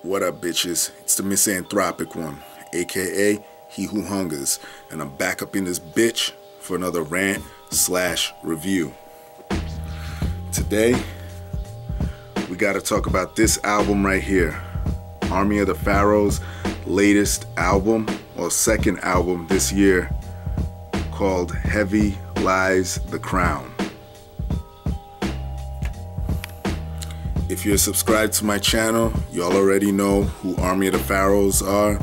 What up, bitches? It's the misanthropic one, aka He Who Hungers, and I'm back up in this bitch for another rant / review. Today, we gotta talk about this album right here, Army of the Pharaohs' latest album, or second album this year, called Heavy Lies the Crown. If you're subscribed to my channel, y'all already know who Army of the Pharaohs are.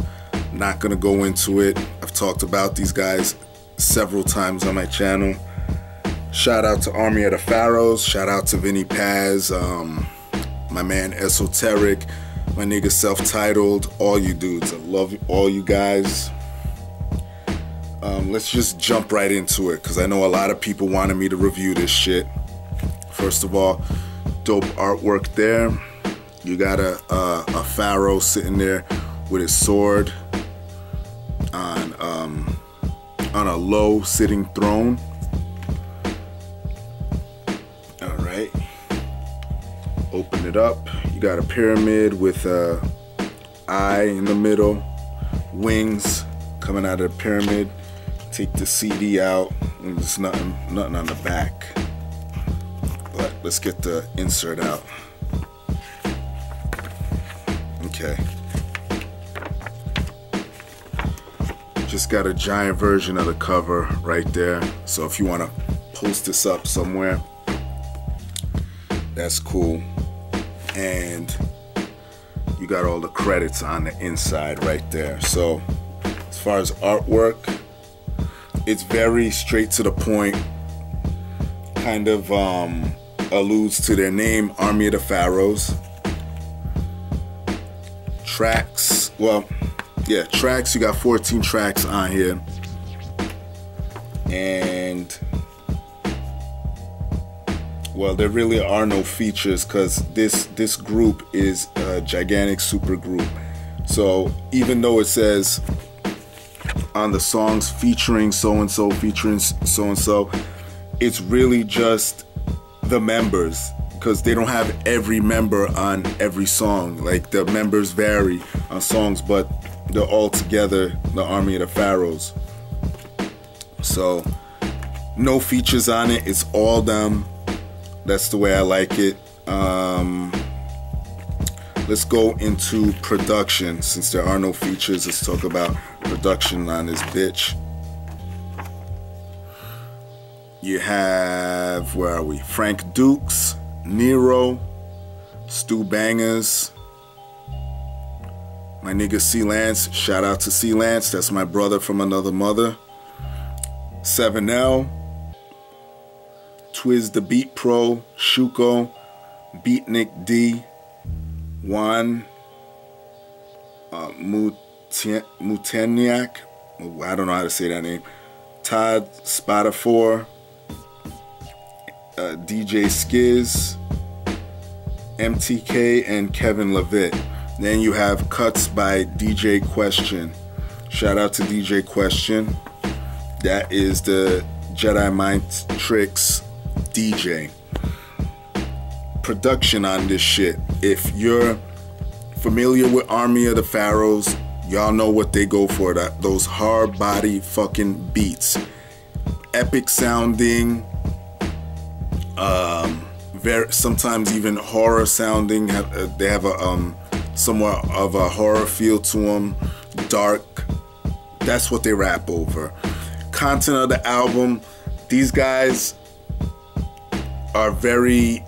Not gonna go into it. I've talked about these guys several times on my channel. Shout out to Army of the Pharaohs. Shout out to Vinny Paz, my man Esoteric, my nigga Self-Titled, all you dudes. I love all you guys. Let's just jump right into it, because I know a lot of people wanted me to review this shit. First of all, dope artwork there. You got a pharaoh sitting there with his sword on a low sitting throne. All right. Open it up. You got a pyramid with a eye in the middle, wings coming out of the pyramid. Take the CD out, and there's nothing on the back. But let's get the insert out. Okay. Just got a giant version of the cover right there. So if you want to post this up somewhere, that's cool. And you got all the credits on the inside right there. So as far as artwork, it's very straight to the point. Kind of alludes to their name, Army of the Pharaohs. Tracks, well, yeah, tracks, you got 14 tracks on here. And, well, there really are no features, because this group is a gigantic super group. So even though it says on the songs featuring so-and-so, featuring so-and-so, it's really just the members, because they don't have every member on every song. Like, the members vary on songs, but they're all together, the Army of the Pharaohs. So no features on it, it's all them. That's the way I like it. Let's go into production. Since there are no features, let's talk about production on this bitch. You have, where are we? Frank Dukes, Nero, Stu Bangers, my nigga C Lance. Shout out to C Lance, that's my brother from another mother. 7L, Twiz the Beat Pro, Shuko, Beatnik D, Juan Muteniak, I don't know how to say that name, Todd Spatafor, DJ Skiz, MTK, and Kevin Levitt. Then you have cuts by DJ Question. Shout out to DJ Question. That is the Jedi Mind Tricks DJ. Production on this shit. If you're familiar with Army of the Pharaohs, y'all know what they go for. Those hard body fucking beats. Epic sounding. Sometimes even horror sounding. They have a somewhat of a horror feel to them. Dark. That's what they rap over. Content of the album, these guys are very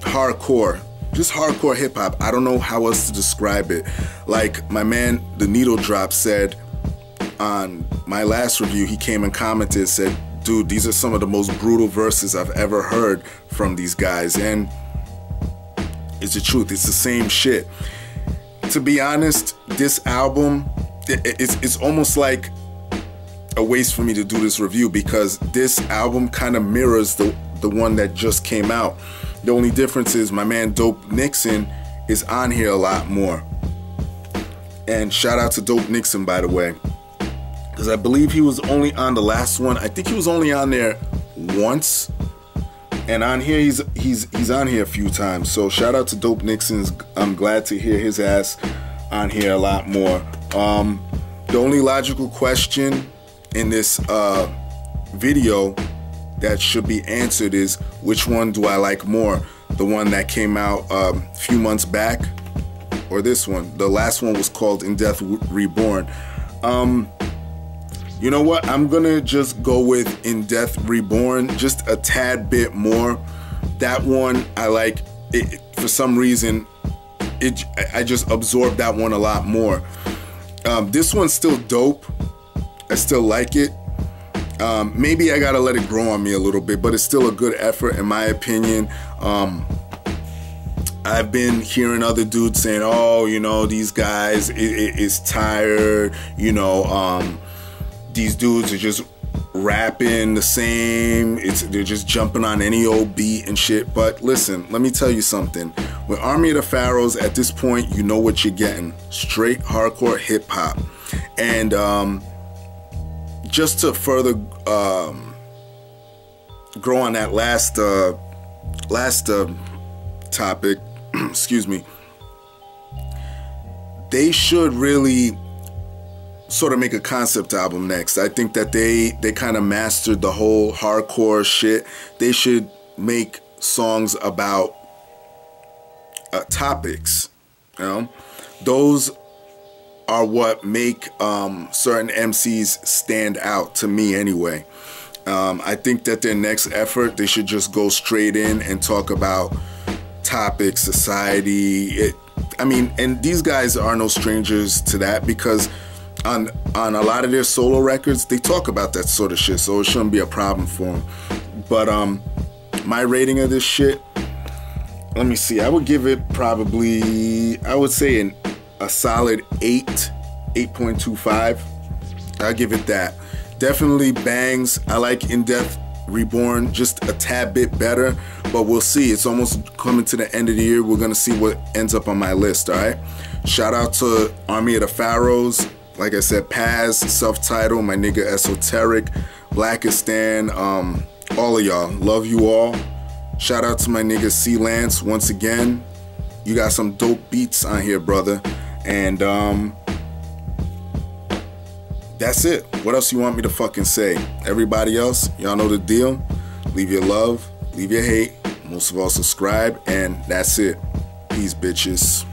hardcore, just hardcore hip-hop. I don't know how else to describe it. Like my man The Needle Drop said on my last review, he came and commented, said, dude, these are some of the most brutal verses I've ever heard from these guys. And it's the truth, it's the same shit. to be honest, this album, it's almost like a waste for me to do this review, because this album kind of mirrors the one that just came out. The only difference is my man Dope Nixon is on here a lot more. And shout out to Dope Nixon, by the way, because I believe he was only on the last one. I think he was only on there once, and on here he's on here a few times. So shout out to Dope Nixon. I'm glad to hear his ass on here a lot more. The only logical question in this video that should be answered is, which one do I like more? The one that came out a few months back, or this one? The last one was called In Death Reborn. You know what? I'm gonna just go with In Death Reborn, just a tad bit more. That one I like it for some reason. I just absorbed that one a lot more. This one's still dope. I still like it. Maybe I gotta let it grow on me a little bit, but it's still a good effort in my opinion. I've been hearing other dudes saying, oh, you know, these guys is tired, you know, these dudes are just rapping the same, they're just jumping on any old beat and shit. But listen, let me tell you something. With Army of the Pharaohs, at this point, you know what you're getting. Straight hardcore hip hop. And just to further grow on that last topic, excuse me, they should really sort of make a concept album next. I think that they kind of mastered the whole hardcore shit. They should make songs about topics, you know? Those are what make certain MCs stand out, to me anyway. I think that their next effort, they should just go straight in and talk about topics, society. I mean, and these guys are no strangers to that, because on a lot of their solo records, they talk about that sort of shit, so it shouldn't be a problem for them. But my rating of this shit, let me see, I would give it probably, I would say a solid 8.25. I'll give it that. Definitely bangs. I like In Death Reborn just a tad bit better, but we'll see. It's almost coming to the end of the year. We're gonna see what ends up on my list. All right, shout out to Army of the Pharaohs. Like I said, Paz, self-titled, my nigga Esoteric, Blackistan, all of y'all, love you all. Shout out to my nigga C Lance once again. You got some dope beats on here, brother. And that's it. What else you want me to fucking say? Everybody else, y'all know the deal. Leave your love, leave your hate, most of all subscribe, and that's it. Peace, bitches.